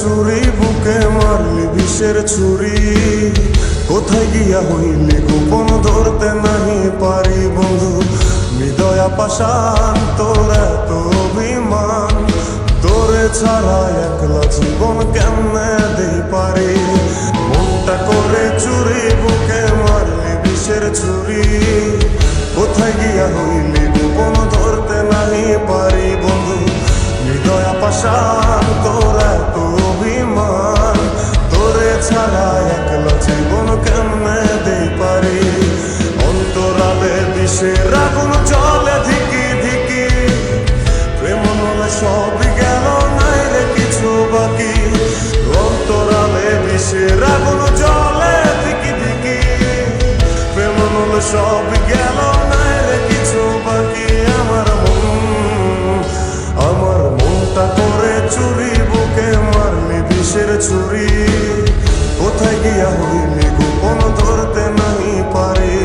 চুরি বুকে মারলি বিষের ছুরি, কোথায় গিয়া হইলি গোপন ধরতে নাহি পারি বন্ধু। হৃদয়া পাষাণ তোর এত অভিমান, তোরে ছাড়া একলা জীবন কেমনে দেই পারি। মনটা করে চুরি বুকে মারলি বিষের ছুরি, কোথায় গিয়া হইলি গোপন ধরতে নাহি পারি বন্ধু। হৃদয়া পাষাণ তোর এত অভিমান, তোরে ছাড়া একলা জীবন কেমনে দেই পারি। অন্তরালে বিষের আগুন জ্বলে ধিকি ধিকি, প্রেম নলে সব গেল নাই রে কিছু বাকি। অন্তরালে বিষের আগুন জ্বলে ধিকি ধিকি, প্রেম নলে সব গেল নাই রে কিছু বাকি। আমার মনটা করে চুরি বুকে মারলি বিষের ছুরি, কোথায় গিয়া হইলি গোপন ধরতে নাই পারি।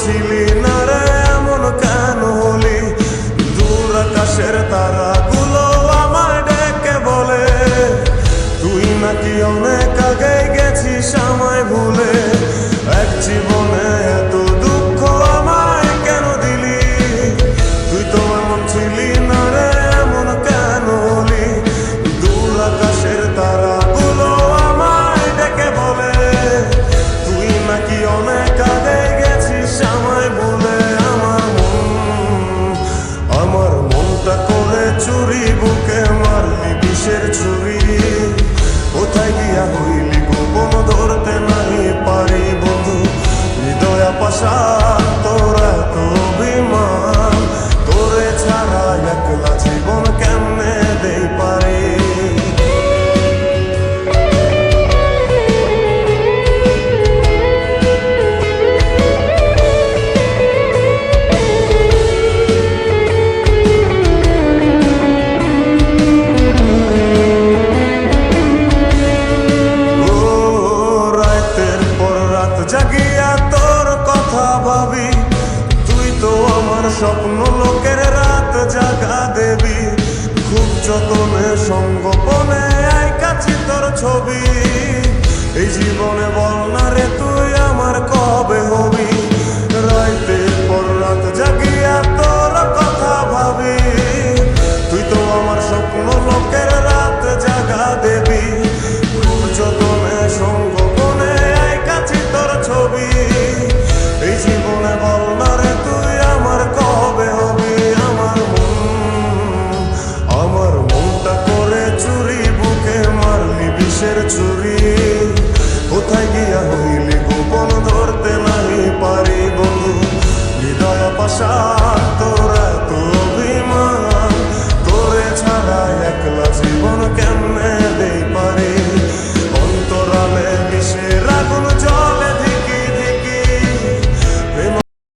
ছিলি না রে এমন কেন হলি, দূর আকাশের তারাগুলো আমায় ডেকে বলে, তুই নাকি অনেক আগে গেছিস আমায় ভুলে। এক জীবনে এত দুঃখ আমায় কেন দিলি, তুই তো এমন ছিলি না রে এমন কেন হলি, দূর আকাশের তারাগুলো আমায় ডেকে বলে, তুই নাকি অনেক আগে আমায় বলে। আমার মনটা করে চুরি বুকে মারলি বিষের ছুরি, কোথায় গিয়া হইলি গোপন ধরতে নাহি পারি বন্ধু। হৃদয়া পাষাণ তোর এত অভিমান, তোরে ছাড়া একলা জীবন কেমনে দেই পারি। জাগিয়া তোর কথা ভাবি, তুই তো আমার স্বপ্ন লোকের রাত জাগা দেবী। খুব যতনে সঙ্গোপনে আইকাছি তোর ছবি, এই জীবনে বল না রে তুই আমার কবে হবি। রাতের পর রাত জাগি